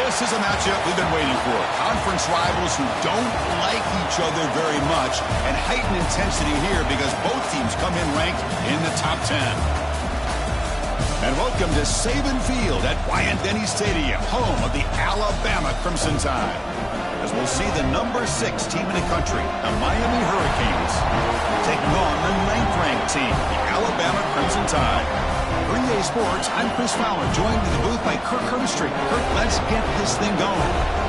This is a matchup we've been waiting for. Conference rivals who don't like each other very much, and heightened intensity here because both teams come in ranked in the top 10. And welcome to Saban Field at Bryant-Denny Stadium, home of the Alabama Crimson Tide. As we'll see the number 6 team in the country, the Miami Hurricanes, taking on the 9th-ranked team, the Alabama Crimson Tide. For EA Sports, I'm Chris Fowler, joined in the booth by Kirk Herbstreit. Kirk, let's get this thing going.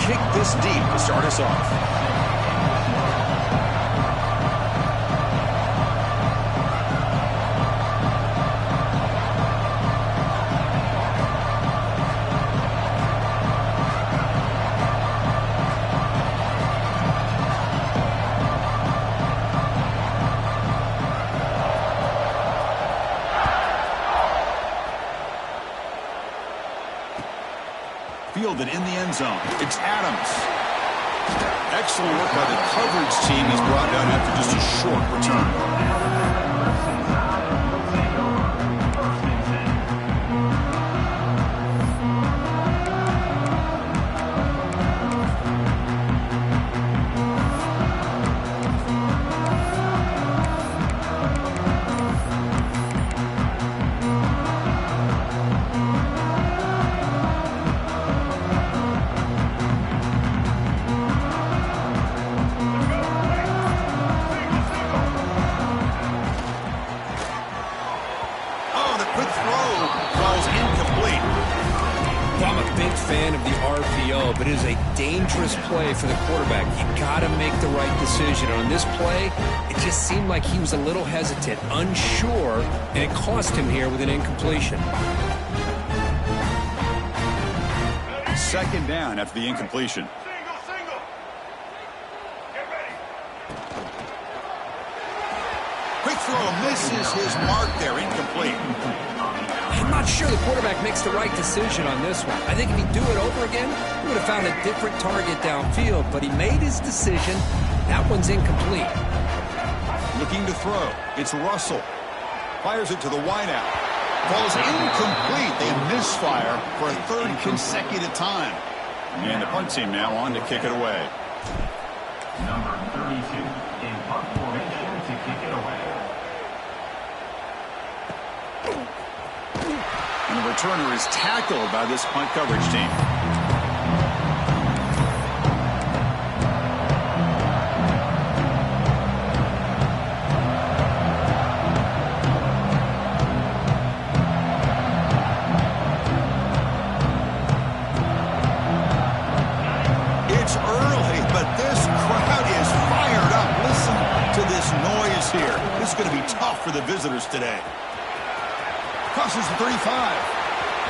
Kick this deep to start us off. Fielded in the end zone. It's Adams. Excellent work by the coverage team. He's brought down after just a short return. But it is a dangerous play for the quarterback. You got to make the right decision. On this play, it just seemed like he was a little hesitant, unsure, and it cost him here with an incompletion. Second down after the incompletion. Quick throw misses his mark there, incomplete. I'm not sure the quarterback makes the right decision on this one. I think if he'd do it over again, he would have found a different target downfield, but he made his decision. That one's incomplete. Looking to throw. It's Russell. Fires it to the wideout. Falls incomplete. They misfire for a third consecutive time. And the punt team now on to kick it away. Number 32 in punt formation to kick it away. And the returner is tackled by this punt coverage team. It's early, but this crowd is fired up. Listen to this noise here. This is going to be tough for the visitors today. Crosses the 35.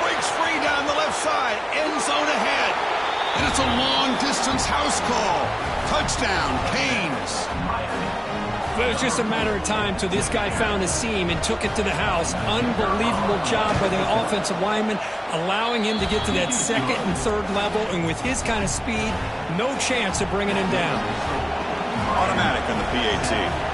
Breaks free down the left side. End zone ahead. And it's a long-distance house call. Touchdown, Canes. Well, it was just a matter of time till this guy found a seam and took it to the house. Unbelievable job by the offensive lineman, allowing him to get to that second and third level. And with his kind of speed, no chance of bringing him down. Automatic on the PAT.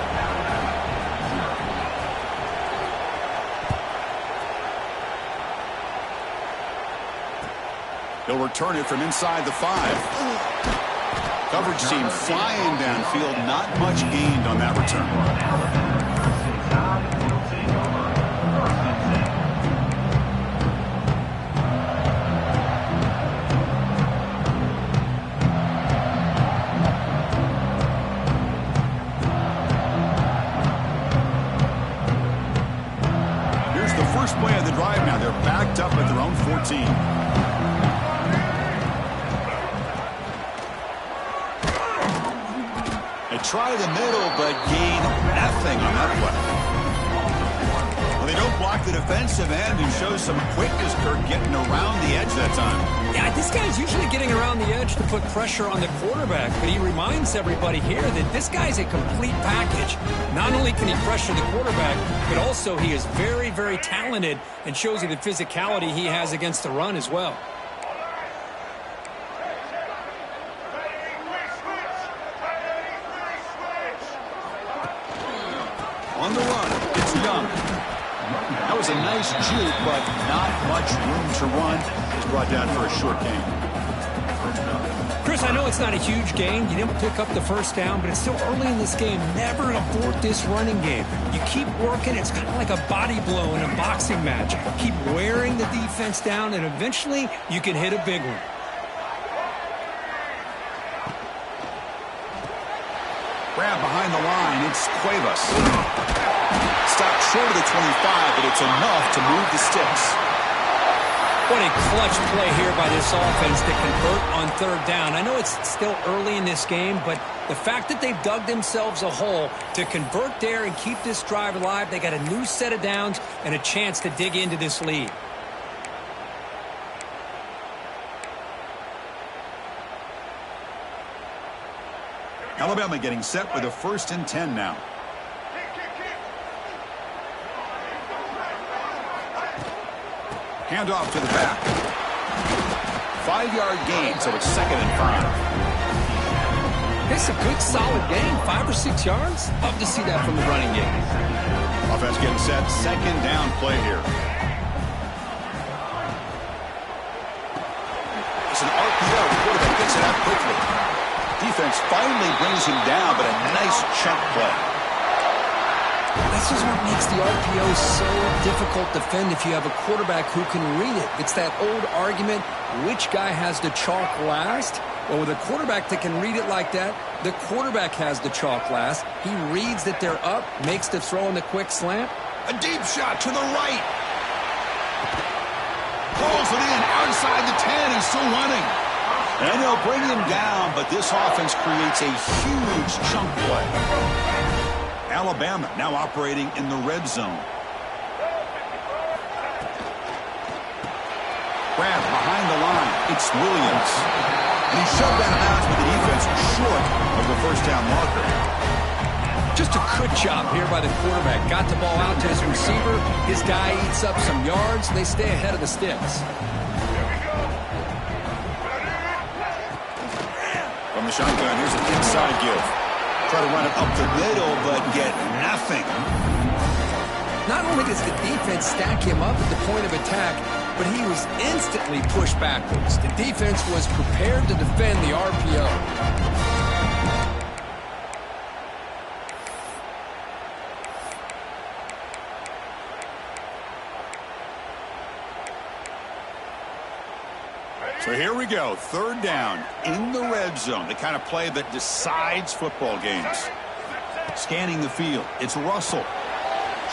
He'll return it from inside the 5. Coverage team flying downfield. Not much gained on that return. Here's the first play of the drive now. They're backed up at their own 14. They try the middle, but gain nothing on that play. Well, they don't block the defensive end and show some quickness, Kirk, getting around the edge that time. Yeah, this guy's usually getting around the edge to put pressure on the quarterback, but he reminds everybody here that this guy's a complete package. Not only can he pressure the quarterback, but also he is very, very talented and shows you the physicality he has against the run as well. On the run, it's Young. That was a nice juke, but not much room to run. He's brought down for a short gain. Chris, I know it's not a huge gain. You didn't pick up the first down, but it's still early in this game. Never abort this running game. You keep working. It's kind of like a body blow in a boxing match. Keep wearing the defense down, and eventually you can hit a big one. Grab behind the line, it's Cuevas. Stopped short of the 25, but it's enough to move the sticks. What a clutch play here by this offense to convert on third down. I know it's still early in this game, but the fact that they've dug themselves a hole to convert there and keep this drive alive, they got a new set of downs and a chance to dig into this lead. Alabama getting set with a 1st and 10 now. Handoff to the back. 5-yard gain, so it's 2nd and 5. It's a good, solid gain. 5 or 6 yards. Love to see that from the running game. Offense getting set. 2nd down play here. It's an RPO. The quarterback gets it out quickly. Defense finally brings him down, but a nice chunk play. This is what makes the RPO so difficult to defend if you have a quarterback who can read it. It's that old argument, which guy has the chalk last? Well, with a quarterback that can read it like that, the quarterback has the chalk last. He reads that they're up, makes the throw in the quick slant. A deep shot to the right. Pulls it in outside the 10. He's still running. And they'll bring him down, but this offense creates a huge chunk play. Alabama now operating in the red zone. Grab behind the line. It's Williams. And he's shoved out of bounds with the defense short of the first down marker. Just a good job here by the quarterback. Got the ball out to his receiver. His guy eats up some yards. They stay ahead of the sticks. From the shotgun, here's an inside give. Try to run it up the middle, but get nothing. Not only does the defense stack him up at the point of attack, but he was instantly pushed backwards. The defense was prepared to defend the RPO. So here we go, 3rd down in the red zone, the kind of play that decides football games. Scanning the field, it's Russell.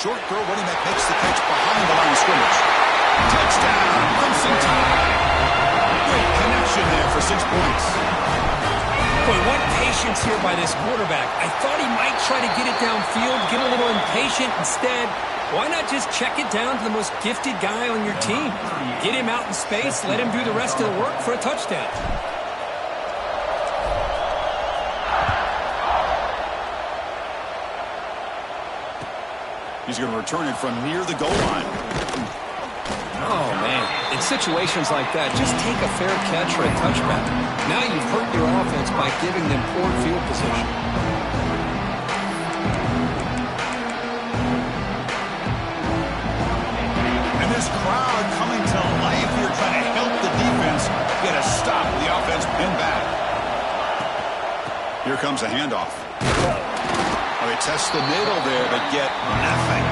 Short throw, running back makes the catch behind the line of scrimmage. Touchdown, Crimson Tide. Great connection there for 6 points. Boy, what patience here by this quarterback. I thought he might try to get it downfield, get a little impatient. Instead, why not just check it down to the most gifted guy on your team? Get him out in space, let him do the rest of the work for a touchdown. He's going to return it from near the goal line. Oh, man. In situations like that, just take a fair catch or a touchback. Now you've hurt your offense by giving them poor field position. And this crowd coming to life here, trying to help the defense get a stop. The offense pinned back. Here comes a handoff. Oh, they test the middle there, but get nothing.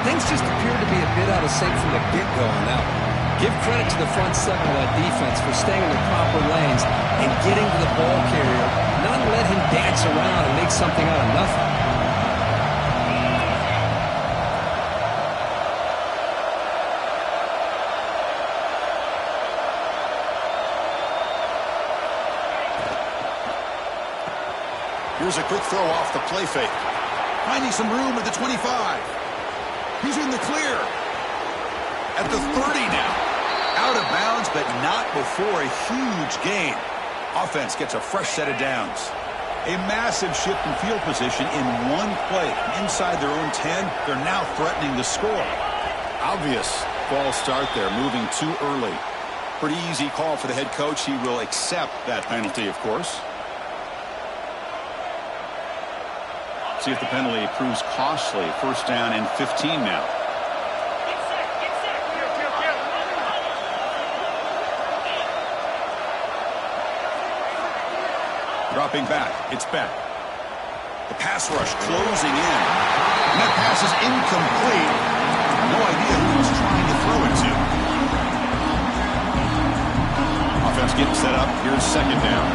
Things just appear to be a bit out of sync from the get-go on that one. Give credit to the front seven of that defense for staying in the proper lanes and getting to the ball carrier, not let him dance around and make something out of nothing. Here's a quick throw off the play fake. Finding some room at the 25. He's in the clear. At the 30 now. Out of bounds, but not before a huge gain. Offense gets a fresh set of downs. A massive shift in field position in one play. Inside their own 10, they're now threatening the score. Obvious false start there, moving too early. Pretty easy call for the head coach. He will accept that penalty, of course. See if the penalty proves costly. First down and 15 now. Dropping back. It's back. The pass rush closing in. And that pass is incomplete. No idea who he's trying to throw it to. Offense getting set up. Here's second down.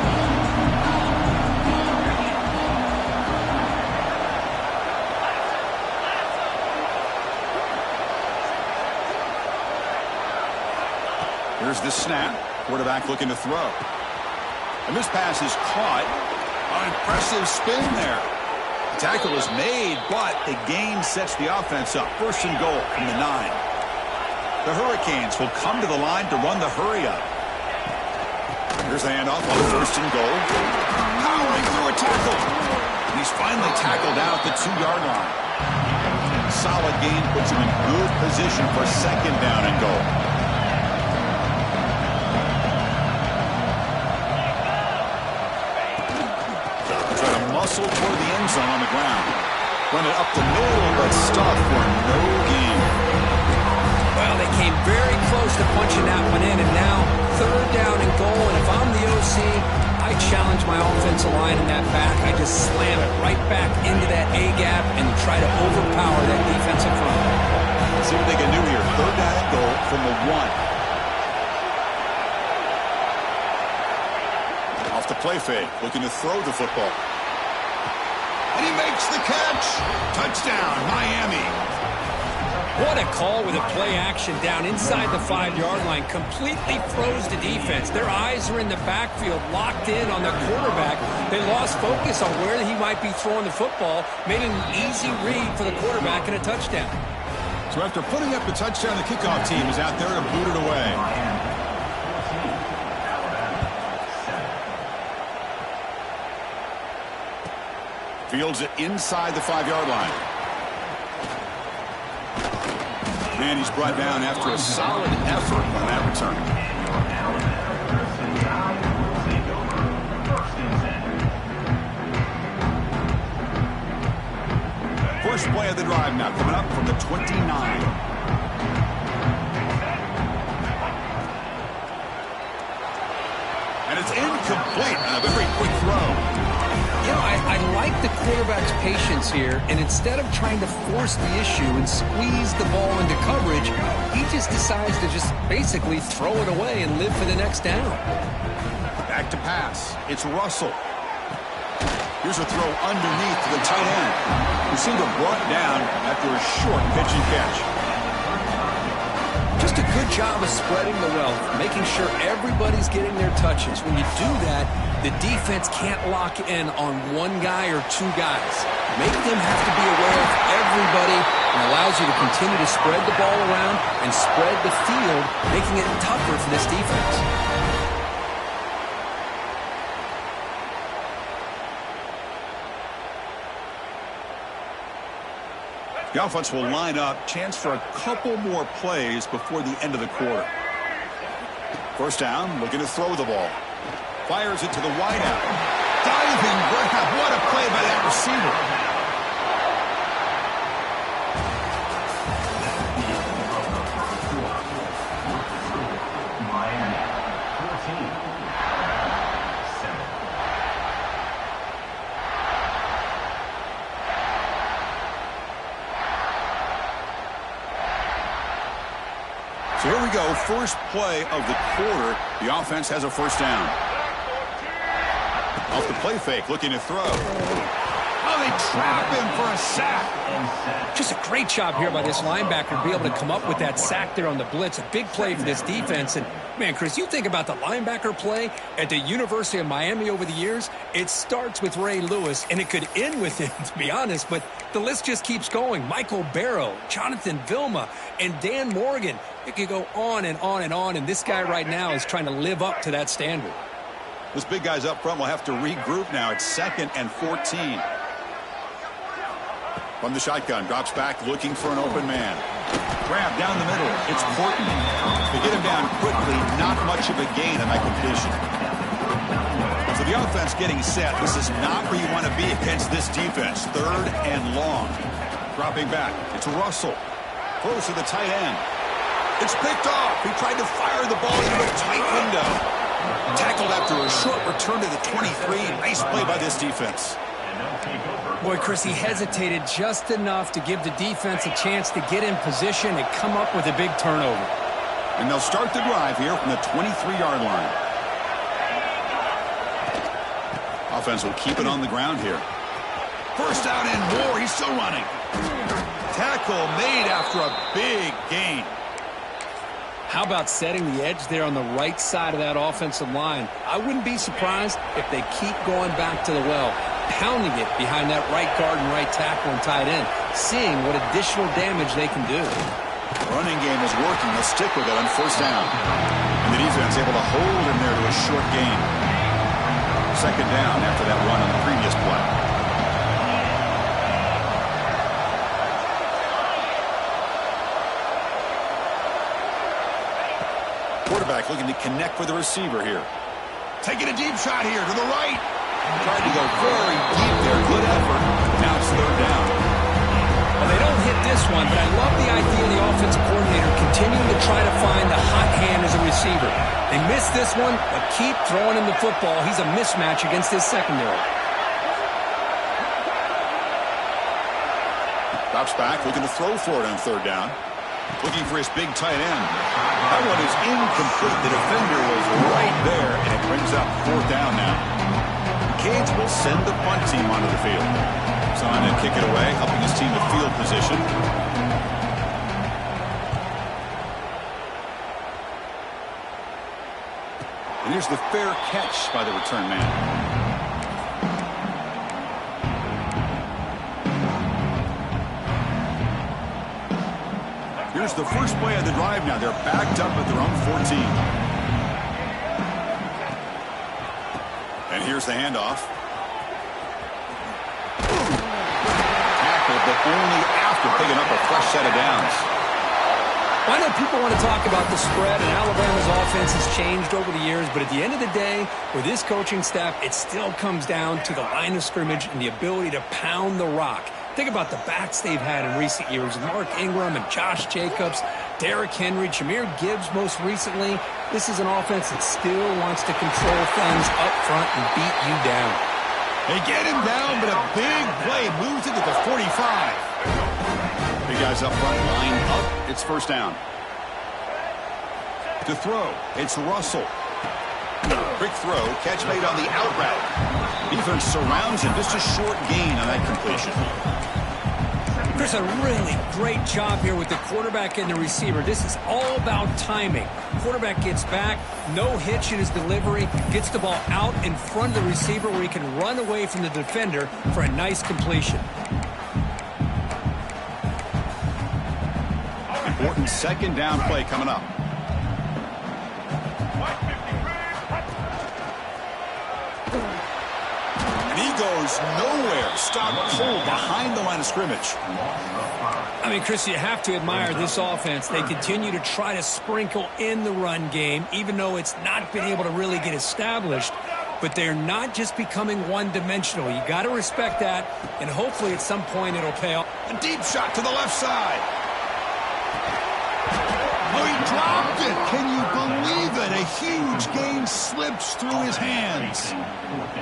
Here's the snap. Quarterback looking to throw. And this pass is caught. An impressive spin there. The tackle is made, but the gain sets the offense up. First and goal from the 9. The Hurricanes will come to the line to run the hurry up. Here's the handoff on first and goal. Powering through a tackle. And he's finally tackled out the 2-yard line. Solid gain puts him in good position for second down and goal. Muscle toward the end zone on the ground. Run it up the middle, but stuffed for no gain. Well, they came very close to punching that one in, and now third down and goal. And if I'm the OC, I challenge my offensive line in that back. I just slam it right back into that A-gap and try to overpower that defensive front. Let's see what they can do here. Third down and goal from the 1. Off the play fake, looking to throw the football. And he makes the catch. Touchdown, Miami. What a call with a play action down inside the 5-yard line. Completely froze the defense. Their eyes are in the backfield, locked in on the quarterback. They lost focus on where he might be throwing the football. Made an easy read for the quarterback and a touchdown. So after putting up the touchdown, the kickoff team is out there to boot it away. Fields it inside the 5-yard line. And he's brought down after a solid effort on that return. First play of the drive now, coming up from the 29. And it's incomplete on a very quick throw. You know, I like the quarterback's patience here, and instead of trying to force the issue and squeeze the ball into coverage, he just decides to just basically throw it away and live for the next down. Back to pass. It's Russell. Here's a throw underneath to the tight end, who seemed to have brought down after a short pitch and catch. Just a good job of spreading the wealth, making sure everybody's getting their touches. When you do that, the defense can't lock in on one guy or two guys. Make them have to be aware of everybody and allows you to continue to spread the ball around and spread the field, making it tougher for this defense. The offense will line up. Chance for a couple more plays before the end of the quarter. First down, looking to throw the ball. Fires it to the wideout. Diving grab. What a play by that receiver. So here we go, first play of the quarter. The offense has a first down. Off the play fake, looking to throw. Oh, Oh, they trap him for a sack. Just a great job here by this linebacker to be able to come up with that sack there on the blitz. A big play for this defense. And, man, Chris, you think about the linebacker play at the University of Miami over the years, it starts with Ray Lewis, and it could end with him, to be honest, but the list just keeps going. Michael Barrow, Jonathan Vilma, and Dan Morgan. It could go on and on and on, and this guy right now is trying to live up to that standard. Those big guys up front will have to regroup now. It's 2nd and 14. From the shotgun, drops back, looking for an open man. Grab down the middle. It's Portman. They get him down quickly. Not much of a gain on that completion. So the offense getting set. This is not where you want to be against this defense. 3rd and long. Dropping back. It's Russell. Close to the tight end. It's picked off. He tried to fire the ball into a tight window. Tackled after a short return to the 23. Nice play by this defense. Boy, Chris, he hesitated just enough to give the defense a chance to get in position and come up with a big turnover. And they'll start the drive here from the 23-yard line. Offense will keep it on the ground here. First down and more. He's still running. Tackle made after a big gain. How about setting the edge there on the right side of that offensive line? I wouldn't be surprised if they keep going back to the well, pounding it behind that right guard and right tackle and tight end, seeing what additional damage they can do. The running game is working. They'll stick with it on 1st down. And the defense able to hold him there to a short gain. 2nd down after that run on the previous play. Quarterback looking to connect with the receiver here. Taking a deep shot here to the right. Tried to go very deep there. Good effort. Now it's 3rd down. Well, they don't hit this one, but I love the idea of the offensive coordinator continuing to try to find the hot hand as a receiver. They missed this one, but keep throwing him the football. He's a mismatch against his secondary. Drops back, looking to throw for it on 3rd down. Looking for his big tight end. That one is incomplete. The defender was right there, and it brings up 4th down now. Cades will send the punt team onto the field. Trying to kick it away, helping his team to field position. And here's the fair catch by the return man. Here's the first play of the drive now. They're backed up at their own 14. And here's the handoff. Tackled, but only after picking up a fresh set of downs. I know people want to talk about the spread, and Alabama's offense has changed over the years, but at the end of the day, with this coaching staff, it still comes down to the line of scrimmage and the ability to pound the rock. Think about the backs they've had in recent years. Mark Ingram and Josh Jacobs, Derrick Henry, Jahmyr Gibbs most recently. This is an offense that still wants to control things up front and beat you down. They get him down, but a big play moves it to the 45. Big guys up front, line up. It's 1st down. To throw, it's Russell. Quick throw, catch made on the out route. Defense surrounds him, just a short gain on that completion. Chris, a really great job here with the quarterback and the receiver. This is all about timing. Quarterback gets back, no hitch in his delivery, gets the ball out in front of the receiver where he can run away from the defender for a nice completion. Important 2nd down play coming up. Goes nowhere. Stop cold behind the line of scrimmage. I mean, Chris, you have to admire this offense. They continue to try to sprinkle in the run game, even though it's not been able to really get established. But they're not just becoming one-dimensional. You got to respect that, and hopefully at some point it'll pay off. A deep shot to the left side. Oh, he dropped it. Can you believe it? A huge gain slips through his hands.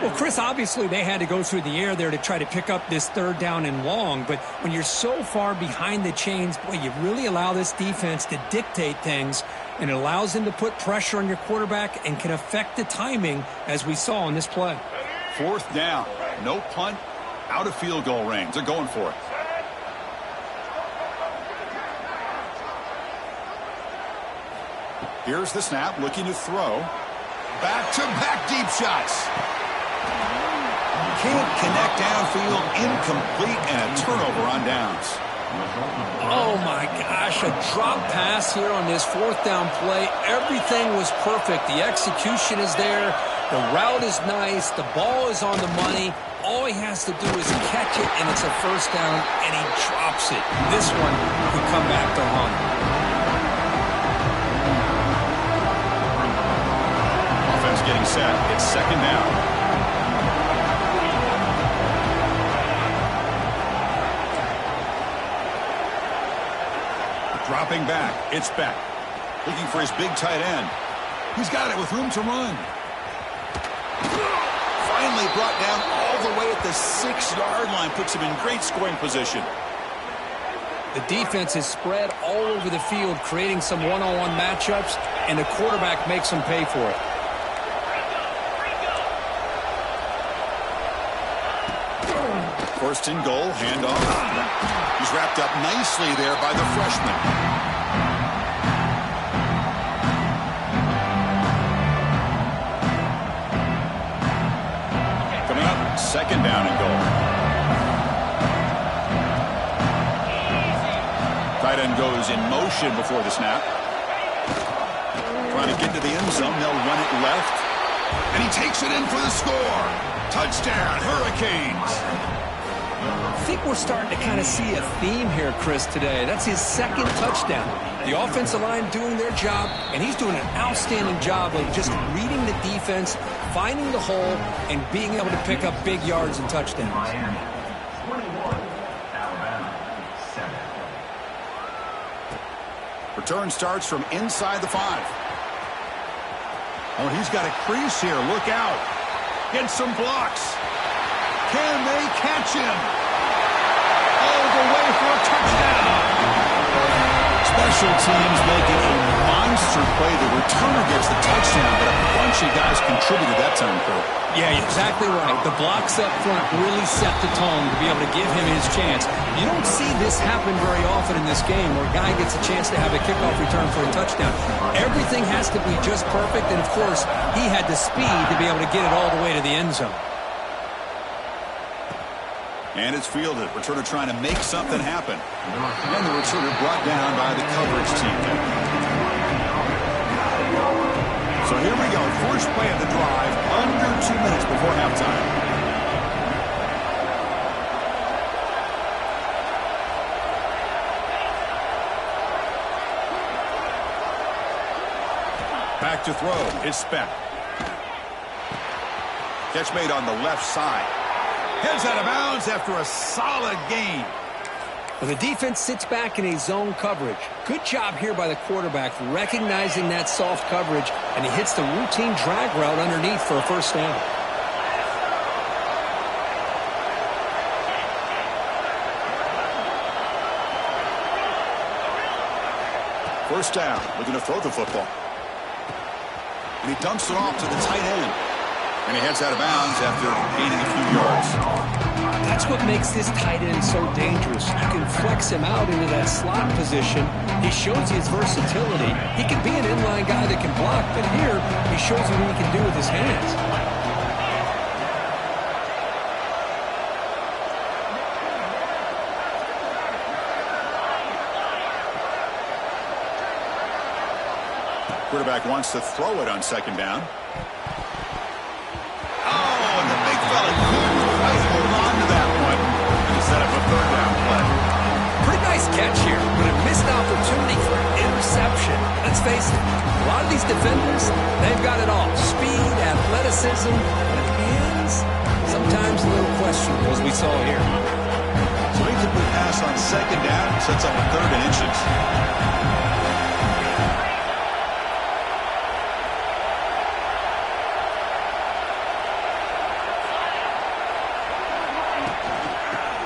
Well, Chris, obviously they had to go through the air there to try to pick up this 3rd down and long. But when you're so far behind the chains, boy, you really allow this defense to dictate things. And it allows them to put pressure on your quarterback and can affect the timing, as we saw on this play. 4th down. No punt, Out of field goal range. They're going for it. Here's the snap, looking to throw. Back-to-back deep shots. Can't connect downfield, incomplete, and a turnover on downs. Oh, my gosh, a drop pass here on this fourth down play. Everything was perfect. The execution is there. The route is nice. The ball is on the money. All he has to do is catch it, and it's a first down, and he drops it. This one could come back to haunt him. Offense getting set. It's second down. Dropping back. It's Beck. Looking for his big tight end. He's got it with room to run. Finally brought down all the way at the 6-yard line. Puts him in great scoring position. The defense is spread all over the field, creating some one-on-one matchups, and the quarterback makes them pay for it. First and goal, handoff. He's wrapped up nicely there by the freshman. Coming up, second down and goal. Tight end goes in motion before the snap. Trying to get to the end zone. They'll run it left. And he takes it in for the score. Touchdown, Hurricanes. I think we're starting to kind of see a theme here, Chris, today. That's his second touchdown. The offensive line doing their job, and he's doing an outstanding job of just reading the defense, finding the hole, and being able to pick up big yards and touchdowns. Miami, 21, Alabama, 7. Return starts from inside the 5. Oh, he's got a crease here. Look out. Get some blocks. Can they catch him? All the way for a touchdown. Special teams making a monster play. The returner gets the touchdown, but a bunch of guys contributed that time, Cole. Yeah, exactly right. The blocks up front really set the tone to be able to give him his chance. You don't see this happen very often in this game where a guy gets a chance to have a kickoff return for a touchdown. Everything has to be just perfect, and of course, he had the speed to be able to get it all the way to the end zone. And it's fielded. Returner trying to make something happen. And the returner brought down by the coverage team. So here we go. First play of the drive. Under 2 minutes before halftime. Back to throw. It's Speck. Catch made on the left side. Heads out of bounds after a solid gain. Well, the defense sits back in a zone coverage. Good job here by the quarterback recognizing that soft coverage, and he hits the routine drag route underneath for a first down. First down, looking to throw the football. And he dumps it off to the tight end. And he heads out of bounds after gaining a few yards. That's what makes this tight end so dangerous. You can flex him out into that slot position. He shows his versatility. He can be an inline guy that can block, but here he shows you what he can do with his hands. Quarterback wants to throw it on second down. And the big fella couldn't quite hold on to that one. And he set up a third down play. Pretty nice catch here, but a missed opportunity for an interception. Let's face it, a lot of these defenders, they've got it all. Speed, athleticism, but hands, sometimes a little questionable, as we saw here. So he took the pass on second down and sets up a third and inches.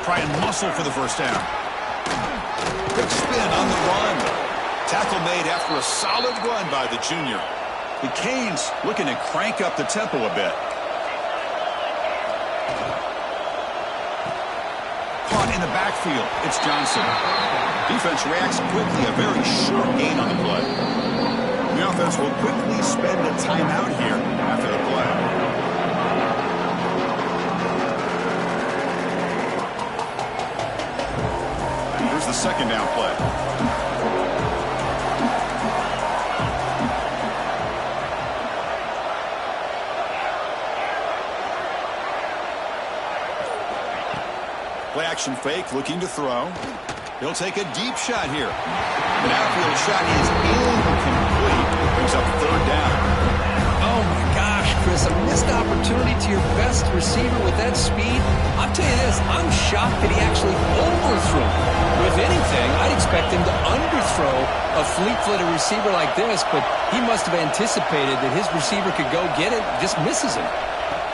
Try and muscle for the first down. Quick spin on the run. Tackle made after a solid run by the junior. The Canes looking to crank up the tempo a bit. in the backfield. It's Johnson. Defense reacts quickly. A very short gain on the play. The offense will quickly spend a timeout here after the play. And here's the second down play. Play action fake, looking to throw. He'll take a deep shot here. The outfield shot is incomplete. Brings up third down. Oh, my gosh, Chris, a missed opportunity to your best receiver with that speed. I'll tell you this, I'm shocked that he actually overthrew it. If anything, I'd expect him to underthrow a fleet-footed receiver like this, but he must have anticipated that his receiver could go get it, just misses him.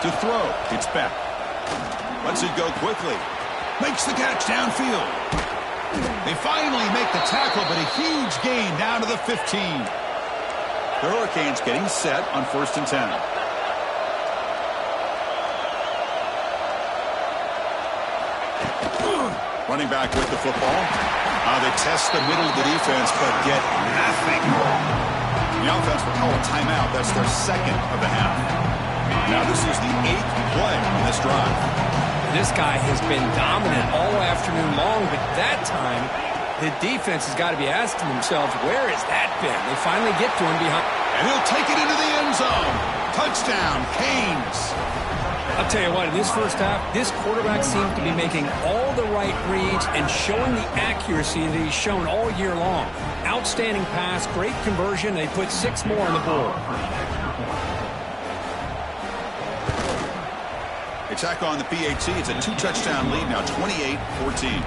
To throw, it's back. Lets it go quickly. Makes the catch downfield. They finally make the tackle, but a huge gain down to the 15. The Hurricanes getting set on 1st and 10. Running back with the football. They test the middle of the defense, but get nothing. The offense will call a timeout. That's their second of the half. Now this is the 8th play in this drive. This guy has been dominant all afternoon long, but that time, the defense has got to be asking themselves, where has that been? They finally get to him behind. And he'll take it into the end zone. Touchdown, Canes. I'll tell you what, in this first half, this quarterback seems to be making all the right reads and showing the accuracy that he's shown all year long. Outstanding pass, great conversion. They put 6 more on the board. Attack on the PAT. It's a 2-touchdown lead now, 28-14.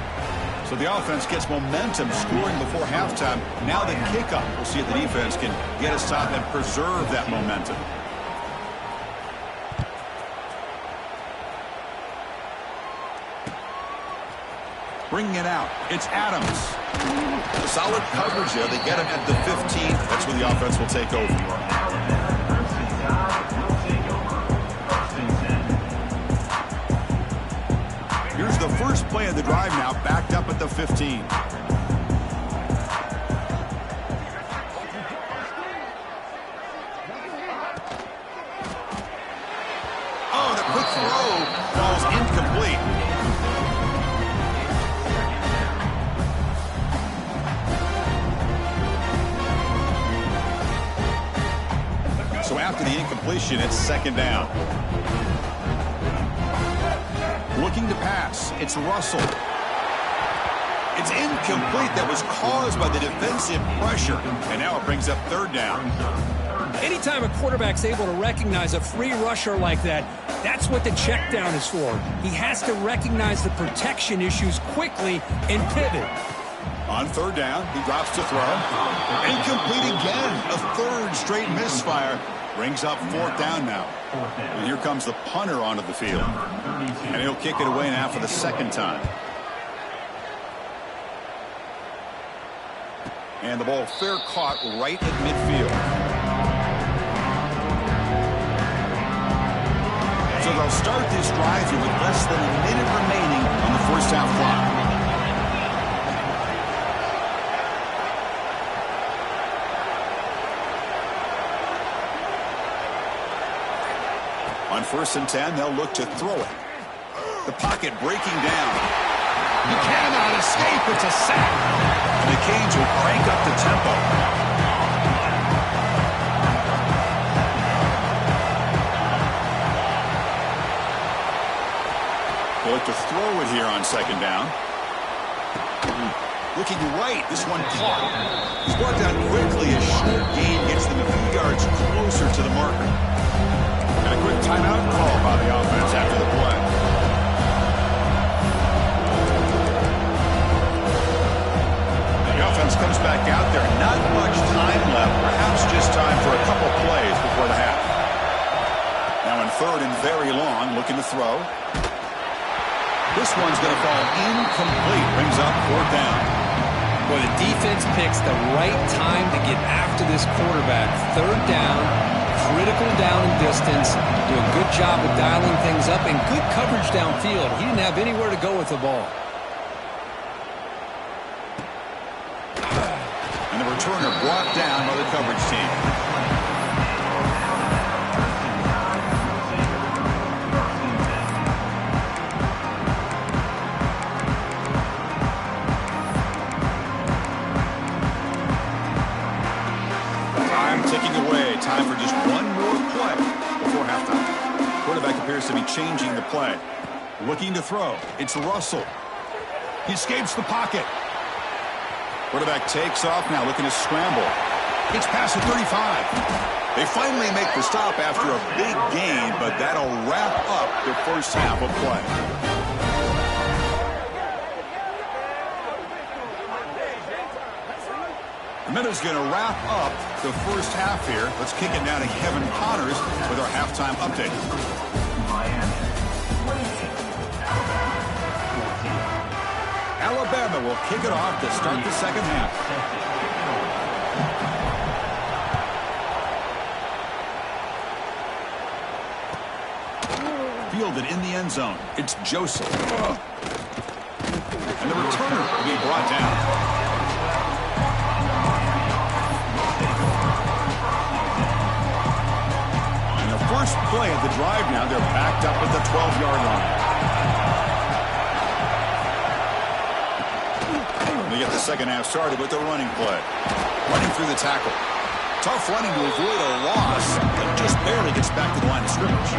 So the offense gets momentum scoring before halftime. Now the kickoff. We'll see if the defense can get a stop and preserve that momentum. Bringing it out. It's Adams. Solid coverage there. They get him at the 15. That's where the offense will take over. Here's the first play of the drive now, backed up at the 15. Oh, the quick throw falls incomplete. So after the incompletion, it's second down. Looking to pass. It's Russell. It's incomplete. That was caused by the defensive pressure. And now it brings up third down. Anytime a quarterback's able to recognize a free rusher like that, that's what the check down is for. He has to recognize the protection issues quickly and pivot. On third down, he drops to throw. Incomplete again. A third straight misfire. Brings up fourth down now. And here comes the punter onto the field. And he'll kick it away now for the second time. And the ball fair caught right at midfield. So they'll start this drive here with less than a minute remaining on the first half clock. On 1st and 10, they'll look to throw it. The pocket breaking down. He cannot escape. It's a sack. And the Canes will crank up the tempo. They'll look to throw it here on second down. Looking right. This one caught. He's brought down quickly. A short gain gets them a few yards closer to the marker. And a quick timeout call by the offense after the play. The offense comes back out there. Not much time left. Perhaps just time for a couple plays before the half. Now in third and very long, looking to throw. This one's going to fall incomplete. Brings up fourth down. Well, the defense picks the right time to get after this quarterback. Third down. Critical down and distance, do a good job of dialing things up, and good coverage downfield. He didn't have anywhere to go with the ball. returner brought down by the coverage team. Time ticking away. Time for just one more play before halftime. Quarterback appears to be changing the play. Looking to throw. It's Russell. He escapes the pocket. Quarterback takes off now, looking to scramble. Gets past the 35. They finally make the stop after a big gain, but that'll wrap up the first half of play. The Minnows going to wrap up the first half here. Let's kick it now to Kevin Connors with our halftime update. Alabama will kick it off to start the second half. Fielded in the end zone. It's Joseph. And the returner will be brought down. And the first play of the drive now, they're backed up at the 12-yard line. They get the second half started with the running play. Running through the tackle. Tough running to avoid a loss, but just barely gets back to the line of scrimmage.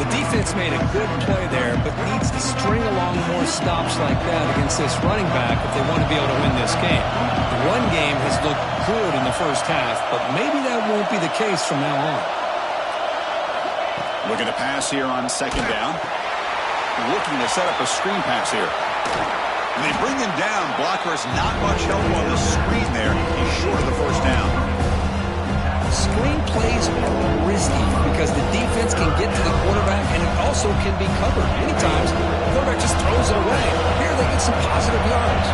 The defense made a good play there, but needs to string along more stops like that against this running back if they want to be able to win this game. The run game has looked good in the first half, but maybe that won't be the case from now on. Looking to pass here on second down. Looking to set up a screen pass here. And they bring him down. Blocker's not much help on the screen there. He's short of the first down. Screen plays are risky because the defense can get to the quarterback and it also can be covered. Many times, the quarterback just throws it away. Here they get some positive yards.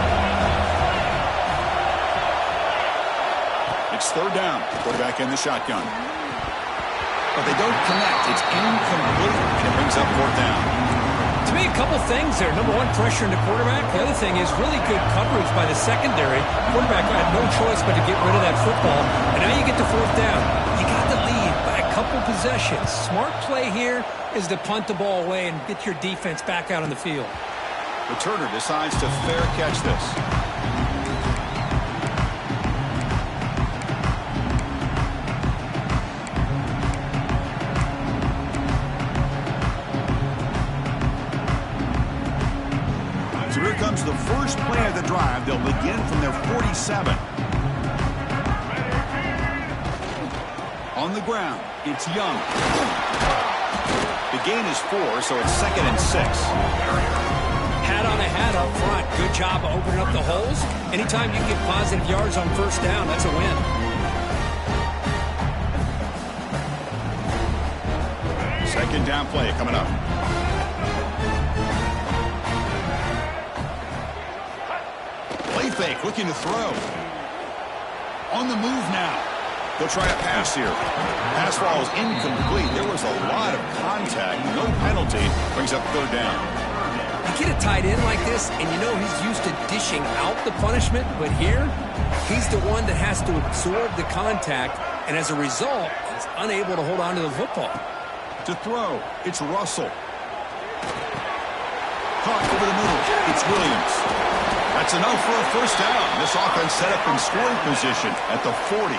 It's third down. Quarterback in the shotgun. But they don't connect. It's incomplete, and it brings up fourth down. To me, a couple things there. Number one, pressure in the quarterback. The other thing is really good coverage by the secondary. Quarterback had no choice but to get rid of that football. And now you get to fourth down. You got the lead by a couple possessions. Smart play here is to punt the ball away and get your defense back out on the field. Returner decides to fair catch this. Here comes the first play of the drive. They'll begin from their 47. On the ground, it's Young. The gain is 4, so it's 2nd and 6. Hat on a hat up front. Good job of opening up the holes. Anytime you get positive yards on first down, that's a win. Second down play coming up. Fake, looking to throw. On the move now. They'll try a pass here. Pass ball is incomplete. There was a lot of contact. No penalty. Brings up third down. You get a tight end like this, and you know he's used to dishing out the punishment, but here, he's the one that has to absorb the contact, and as a result, he's unable to hold on to the football. To throw, it's Russell. Caught over the middle. It's Williams. That's enough for a first down. This offense set up in scoring position at the 40.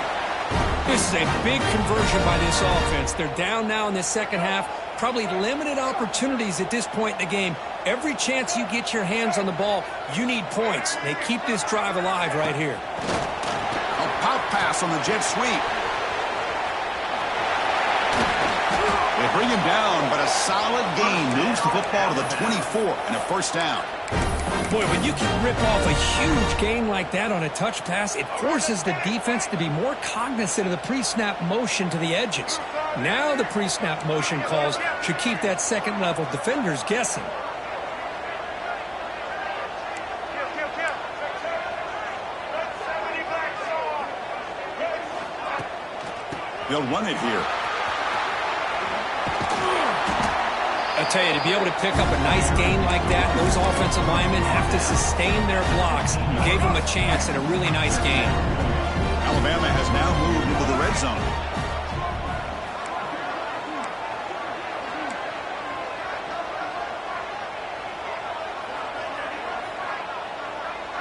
This is a big conversion by this offense. They're down now in the second half. Probably limited opportunities at this point in the game. Every chance you get your hands on the ball, you need points. They keep this drive alive right here. A pop pass on the jet sweep. They bring him down, but a solid gain moves the football to the 24 and a first down. Boy, when you can rip off a huge gain like that on a touch pass, it forces the defense to be more cognizant of the pre-snap motion to the edges. Now the pre-snap motion calls should keep that second-level defenders guessing. They'll run it here. I tell you, to be able to pick up a nice gain like that, those offensive linemen have to sustain their blocks. Gave them a chance at a really nice game. Alabama has now moved into the red zone.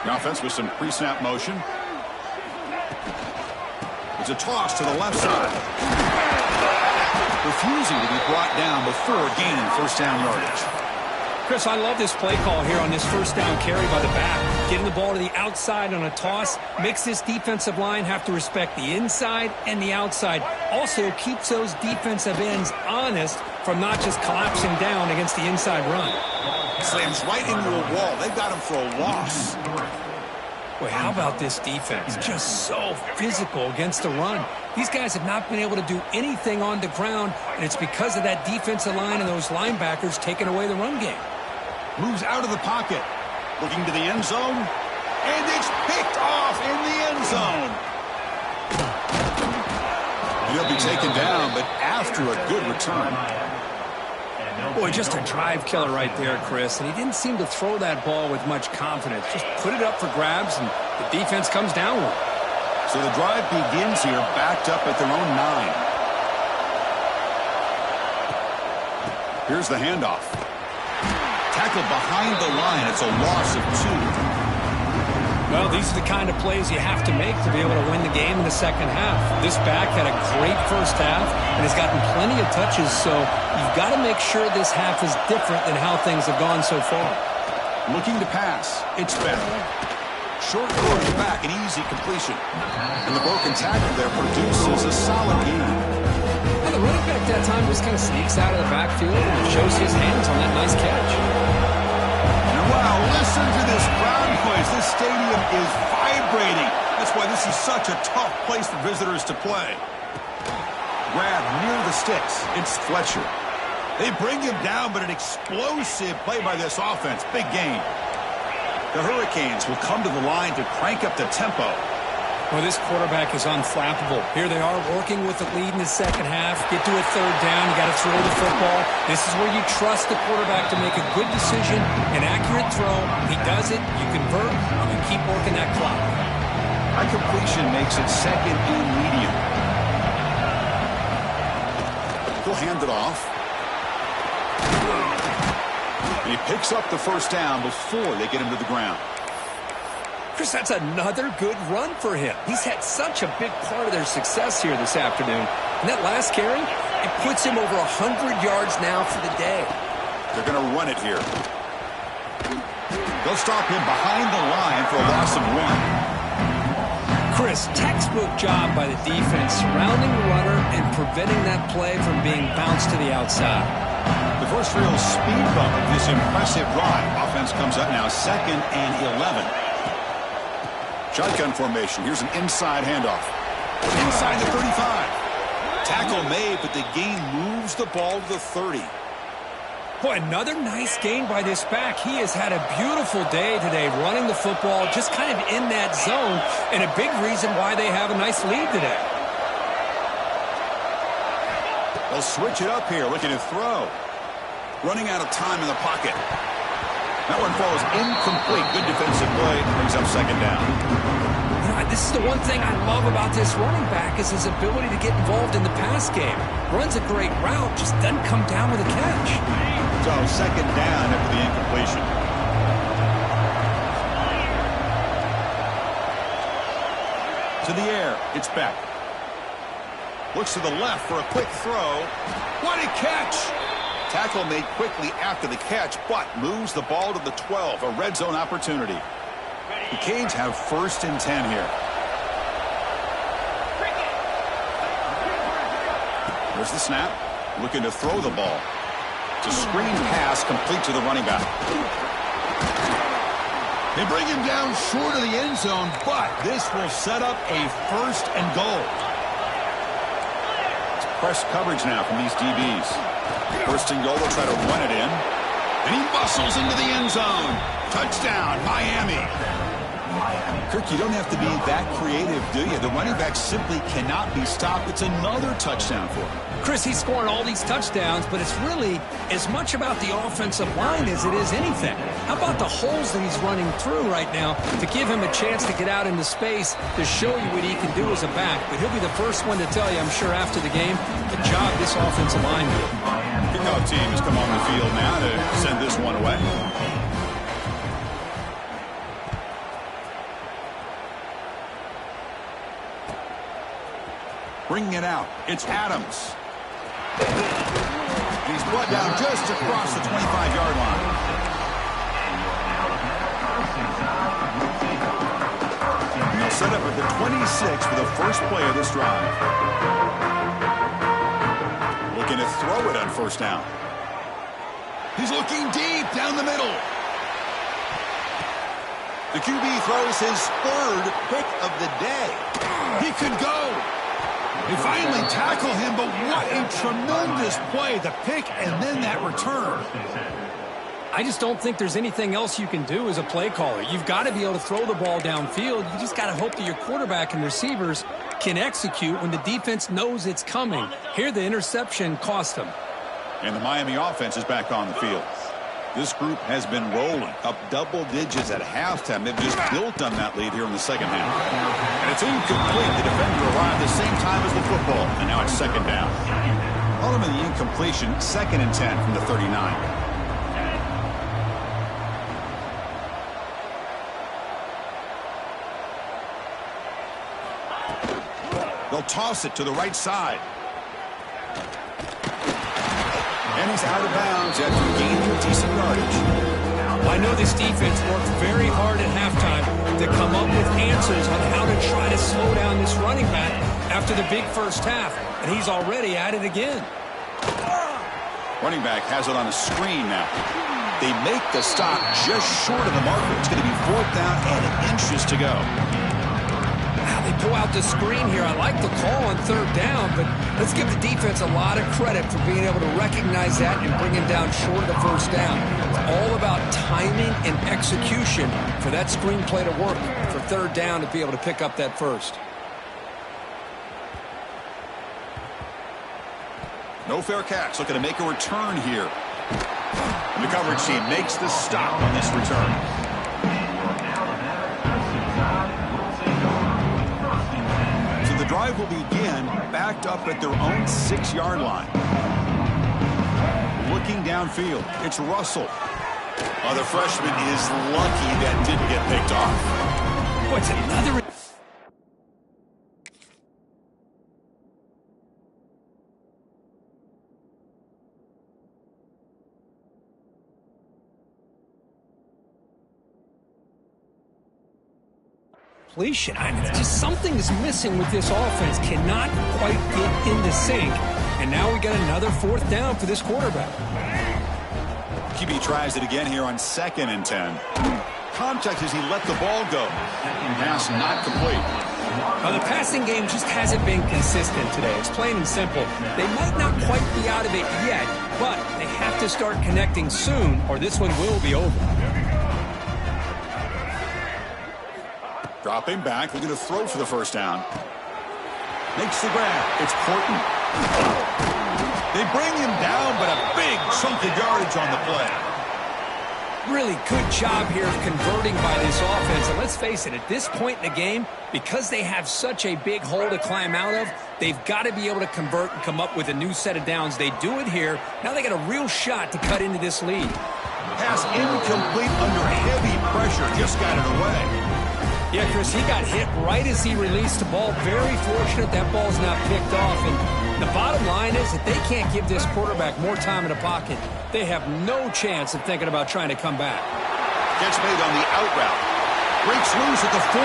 The offense with some pre-snap motion. It's a toss to the left side. Refusing to be brought down before gaining first down yardage. Chris, I love this play call here on this first down carry by the back. Getting the ball to the outside on a toss makes this defensive line have to respect the inside and the outside. Also keeps those defensive ends honest from not just collapsing down against the inside run. Slams right into a wall. They've got him for a loss. Boy, how about this defense? Just so physical against the run. These guys have not been able to do anything on the ground, and it's because of that defensive line and those linebackers taking away the run game. Moves out of the pocket. Looking to the end zone. And it's picked off in the end zone. He'll be taken down, but after a good return. Boy, just a drive killer right there, Chris. And he didn't seem to throw that ball with much confidence. Just put it up for grabs, and the defense comes down with it. So the drive begins here, backed up at their own 9. Here's the handoff. Tackled behind the line. It's a loss of 2. Well, these are the kind of plays you have to make to be able to win the game in the second half. This back had a great first half and has gotten plenty of touches, so you've got to make sure this half is different than how things have gone so far. Looking to pass. It's better. Short course back, an easy completion. And the broken tackle there produces a solid gain. And the running back that time just kind of sneaks out of the backfield and shows his hands on that nice catch. And wow, listen to this crowd noise. This stadium is vibrating. That's why this is such a tough place for visitors to play. Grab near the sticks. It's Fletcher. They bring him down, but an explosive play by this offense. Big gain. The Hurricanes will come to the line to crank up the tempo. Well, this quarterback is unflappable. Here they are working with the lead in the second half. Get to a third down. You got to throw the football. This is where you trust the quarterback to make a good decision, an accurate throw. He does it. You convert. You keep working that clock. High completion makes it second and medium. He'll hand it off. And he picks up the first down before they get him to the ground. Chris, that's another good run for him. He's had such a big part of their success here this afternoon. And that last carry, it puts him over 100 yards now for the day. They're going to run it here. They'll stop him behind the line for a loss of 1. Chris, textbook job by the defense surrounding the runner and preventing that play from being bounced to the outside. The first real speed bump of this impressive drive. Offense comes up now 2nd and 11. Shotgun formation. Here's an inside handoff. Inside the 35. Tackle made, but the gain moves the ball to the 30. Boy, another nice gain by this back. He has had a beautiful day today running the football, just kind of in that zone, and a big reason why they have a nice lead today. They'll switch it up here, looking to throw. Running out of time in the pocket. That one falls incomplete. Good defensive play. Brings up second down. This is the one thing I love about this running back is his ability to get involved in the pass game. Runs a great route, just doesn't come down with a catch. So second down after the incompletion. To the air. It's Beck. Looks to the left for a quick throw. What a catch! Tackle made quickly after the catch, but moves the ball to the 12. A red zone opportunity. The Canes have 1st and 10 here. There's the snap. Looking to throw the ball. It's a screen pass complete to the running back. They bring him down short of the end zone, but this will set up a 1st and goal. It's press coverage now from these DBs. 1st and goal, they'll try to run it in. And he bustles into the end zone. Touchdown, Miami. Kirk, you don't have to be that creative, do you? The running back simply cannot be stopped. It's another touchdown for him. Chris, he's scoring all these touchdowns, but it's really as much about the offensive line as it is anything. How about the holes that he's running through right now to give him a chance to get out into space to show you what he can do as a back? But he'll be the first one to tell you, I'm sure, after the game, the job this offensive line did. Kickoff team has come on the field now to send this one away. Bringing it out, it's Adams. He's brought down just across the 25-yard line. And they'll set up at the 26 for the first play of this drive. Looking to throw it on first down. He's looking deep down the middle. The QB throws his third pick of the day. He could go. They finally tackle him, but what a tremendous play. The pick and then that return. I just don't think there's anything else you can do as a play caller. You've got to be able to throw the ball downfield. You just got to hope that your quarterback and receivers can execute when the defense knows it's coming. Here, the interception cost them. And the Miami offense is back on the field. This group has been rolling up double digits at halftime. They've just built on that lead here in the second half. And it's incomplete. The defender arrived at the same time as the football. And now it's second down. Ultimately, the incompletion, 2nd and 10 from the 39. They'll toss it to the right side. And he's out of bounds after gaining decent yardage. I know this defense worked very hard at halftime to come up with answers on how to try to slow down this running back after the big first half, and he's already at it again. Running back has it on a screen now. They make the stop just short of the marker. It's going to be 4th down and inches to go. They pull out the screen here. I like the call on 3rd down, but let's give the defense a lot of credit for being able to recognize that and bring him down short of the first down. It's all about timing and execution for that screen play to work for 3rd down to be able to pick up that first. No fair catch. Looking to make a return here. And the coverage team makes the stop on this return. The drive will begin backed up at their own 6-yard line. Looking downfield, it's Russell. Oh, the freshman is lucky that didn't get picked off. What's another? Just something is missing with this offense. Cannot quite get into sync. And now we got another 4th down for this quarterback. QB tries it again here on 2nd and 10. Contact as he let the ball go. Pass not complete. Now, the passing game just hasn't been consistent today. It's plain and simple. They might not quite be out of it yet, but they have to start connecting soon or this one will be over. Dropping back, looking to throw for the first down. Makes the grab. It's Porton. They bring him down, but a big chunk of yardage on the play. Really good job here of converting by this offense. And let's face it, at this point in the game, because they have such a big hole to climb out of, they've got to be able to convert and come up with a new set of downs. They do it here. Now they got a real shot to cut into this lead. Pass incomplete under heavy pressure. Just got it away. Yeah, Chris, he got hit right as he released the ball. Very fortunate that ball's not picked off. And the bottom line is that they can't give this quarterback more time in the pocket. They have no chance of thinking about trying to come back. Catch made on the out route. Breaks loose at the 40.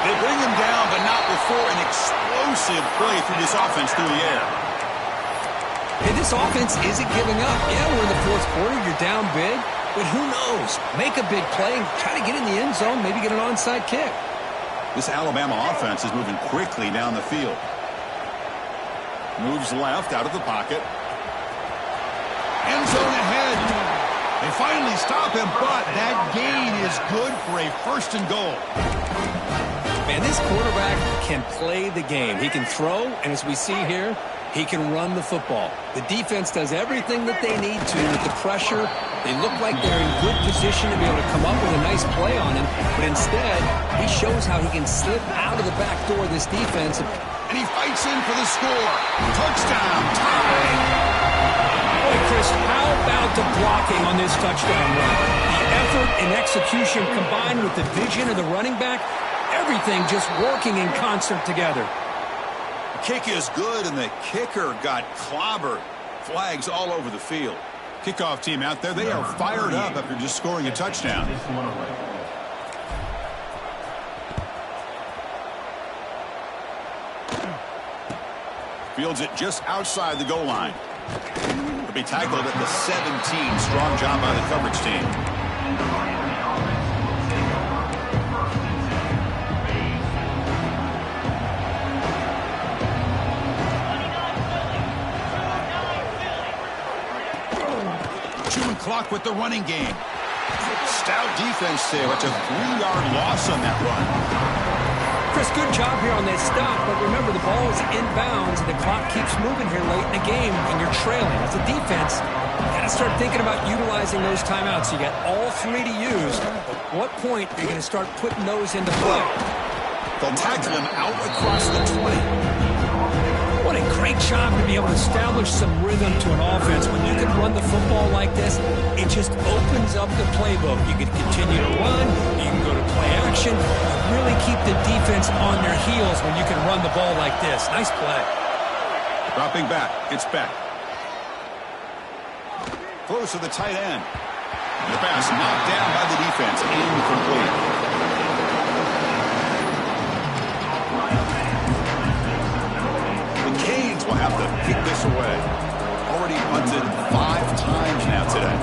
They bring him down, but not before an explosive play through this offense through the air. Hey, this offense isn't giving up. Yeah, we're in the 4th quarter. You're down big. But who knows? Make a big play, try to get in the end zone, maybe get an onside kick. This Alabama offense is moving quickly down the field. Moves left out of the pocket. End zone ahead. They finally stop him, but that gain is good for a 1st and goal. Man, this quarterback can play the game. He can throw, and as we see here, he can run the football. The defense does everything that they need to with the pressure. They look like they're in good position to be able to come up with a nice play on him, but instead, he shows how he can slip out of the back door of this defense. And he fights in for the score. Touchdown, tie. Boy, Chris, how about the blocking on this touchdown run? The effort and execution combined with the vision of the running back, everything just working in concert together. The kick is good, and the kicker got clobbered. Flags all over the field. Kickoff team out there, they are fired up after just scoring a touchdown. Fields it just outside the goal line. He'll be tackled at the 17. Strong job by the coverage team. Chewing clock with the running game. Stout defense there. It's a 3-yard loss on that run. Chris, good job here on that stop, but remember the ball is inbounds and the clock keeps moving here late in the game and you're trailing. As a defense, you got to start thinking about utilizing those timeouts. You got all 3 to use. At what point are you going to start putting those into play? They'll tackle him out across the 20. What a great job to be able to establish some rhythm to an offense. When you can run the football like this, it just opens up the playbook. You can continue to run, you can go to play action, and really keep the defense on their heels when you can run the ball like this. Nice play. Dropping back, it's Beck. Close to the tight end. The pass knocked down by the defense, incomplete. Will have to kick this away. Already punted 5 times now today.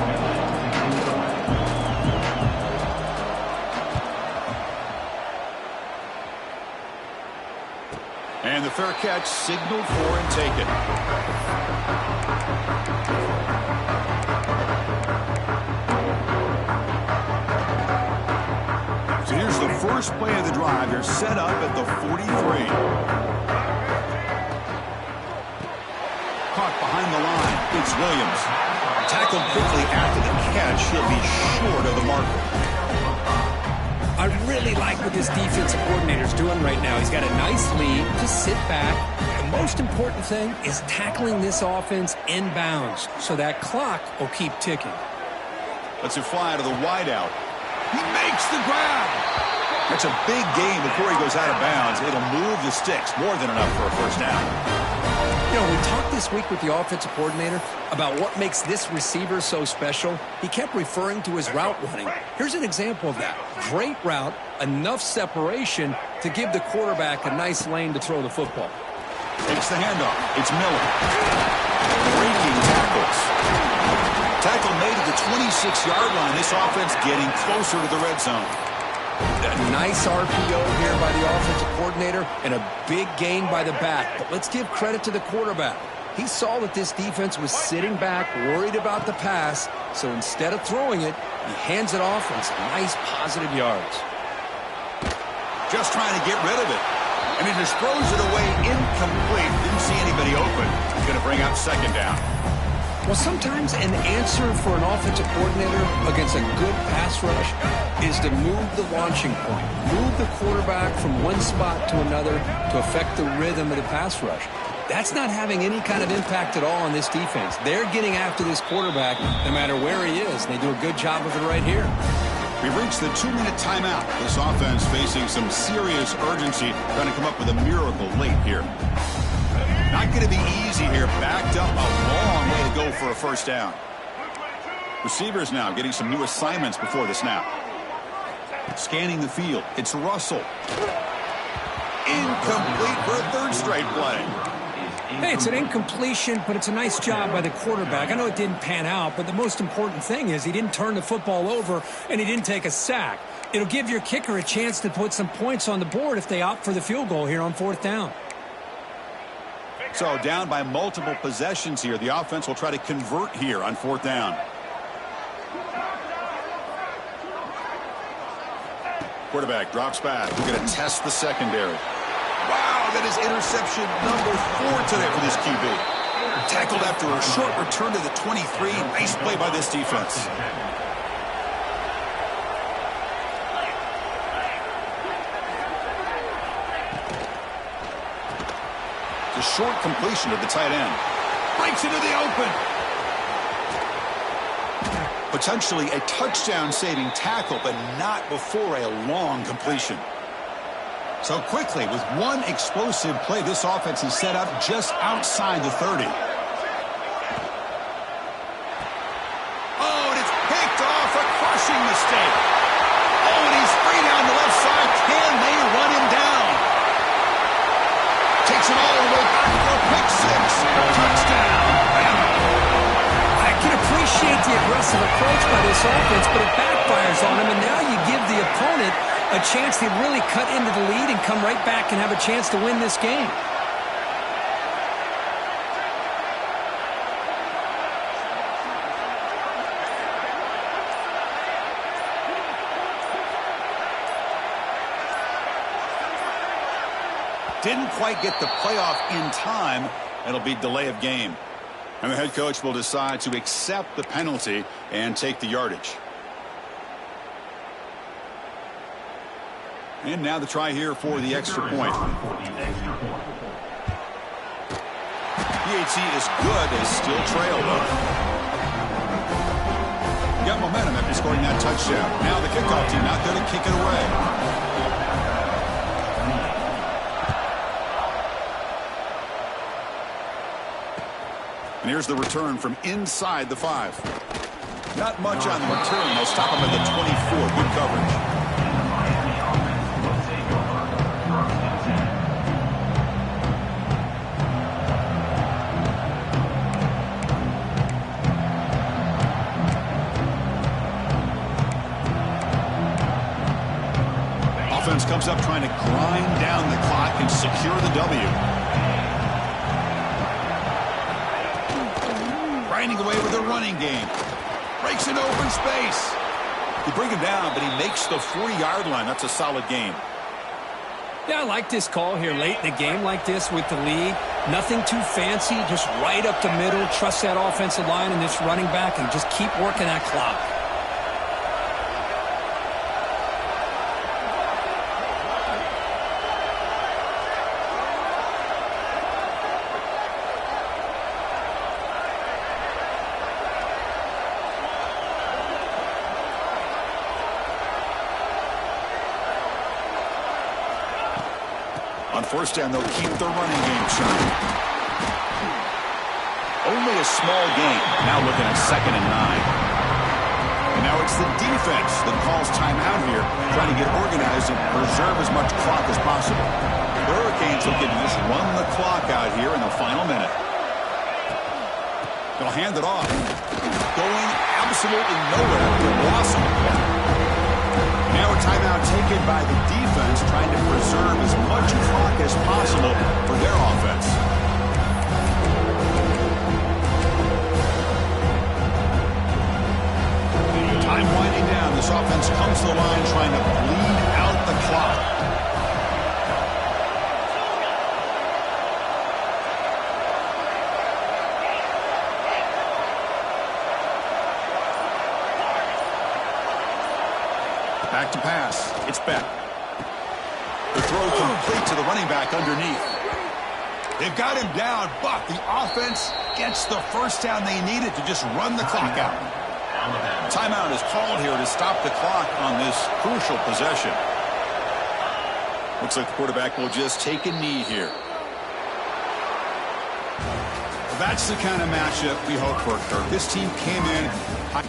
And the fair catch signaled for and taken. So here's the first play of the drive. They're set up at the 43. Caught behind the line. It's Williams. Tackled quickly after the catch. He'll be short of the marker. I really like what this defensive coordinator is doing right now. He's got a nice lead. Just sit back. The most important thing is tackling this offense inbounds so that clock will keep ticking. Lets it fly to the wideout. He makes the grab. That's a big gain before he goes out of bounds. It'll move the sticks. More than enough for a first down. You know, we talked this week with the offensive coordinator about what makes this receiver so special. He kept referring to his route running. Here's an example of that. Great route, enough separation to give the quarterback a nice lane to throw the football. Takes the handoff. It's Miller. Breaking tackles. Tackle made at the 26-yard line. This offense getting closer to the red zone. A nice RPO here by the offensive coordinator and a big gain by the back. But let's give credit to the quarterback. He saw that this defense was sitting back, worried about the pass, so instead of throwing it, he hands it off and some nice positive yards. Just trying to get rid of it. And he just throws it away incomplete. Didn't see anybody open. He's going to bring up 2nd down. Well, sometimes an answer for an offensive coordinator against a good pass rush is to move the launching point, move the quarterback from one spot to another to affect the rhythm of the pass rush. That's not having any kind of impact at all on this defense. They're getting after this quarterback no matter where he is, and they do a good job of it right here. We've reached the 2-minute timeout. This offense facing some serious urgency, trying to come up with a miracle late here. Not going to be easy here. Backed up a long way to go for a first down. Receivers now getting some new assignments before the snap. Scanning the field. It's Russell. Incomplete for a 3rd straight play. Hey, it's an incompletion, but it's a nice job by the quarterback. I know it didn't pan out, but the most important thing is he didn't turn the football over and he didn't take a sack. It'll give your kicker a chance to put some points on the board if they opt for the field goal here on 4th down. So down by multiple possessions here. The offense will try to convert here on 4th down. Quarterback drops back. We're going to test the secondary. Wow, that is interception number 4 today for this QB. Tackled after a short return to the 23. Nice play by this defense. The short completion of the tight end. Breaks into the open. Potentially a touchdown-saving tackle, but not before a long completion. So quickly, with one explosive play, this offense is set up just outside the 30. Oh, and it's picked off, a crushing mistake. Oh, and he's free down the left side. Can they run him down? Takes it all the way back for a pick 6. Touchdown. I can appreciate the aggressive approach by this offense, but it backfires on him, and now you give the opponent a chance to really cut into the lead and come right back and have a chance to win this game. Didn't quite get the playoff in time. It'll be delay of game. And the head coach will decide to accept the penalty and take the yardage. And now the try here for the extra point. PAT is good. They still trail, though. Got momentum after scoring that touchdown. Now the kickoff team not going to kick it away. And here's the return from inside the 5. Not much on the return. They'll stop him at the 24. Good coverage. Offense comes up trying to grind down the clock and secure the W. Grinding away with a running game. Breaks into open space. You bring him down, but he makes the 40-yard line. That's a solid game. Yeah, I like this call here late in the game like this with the lead. Nothing too fancy, just right up the middle. Trust that offensive line and this running back and just keep working that clock. On first down, they'll keep the running game churning. Only a small gain. Now looking at 2nd and 9. And now it's the defense that calls timeout here, trying to get organized and preserve as much clock as possible. The Hurricanes looking to just run the clock out here in the final minute. They'll hand it off. Going absolutely nowhere after a loss on the play. Now a timeout taken by the defense, trying to preserve as much clock as possible for their offense. Time winding down. This offense comes to the line trying to bleed out the clock. Back to pass. It's Beck. The throw complete to the running back underneath. They've got him down, but the offense gets the first down they needed to just run the clock out. Timeout is called here to stop the clock on this crucial possession. Looks like the quarterback will just take a knee here. Well, that's the kind of matchup we hope for, Kirk. This team came in high.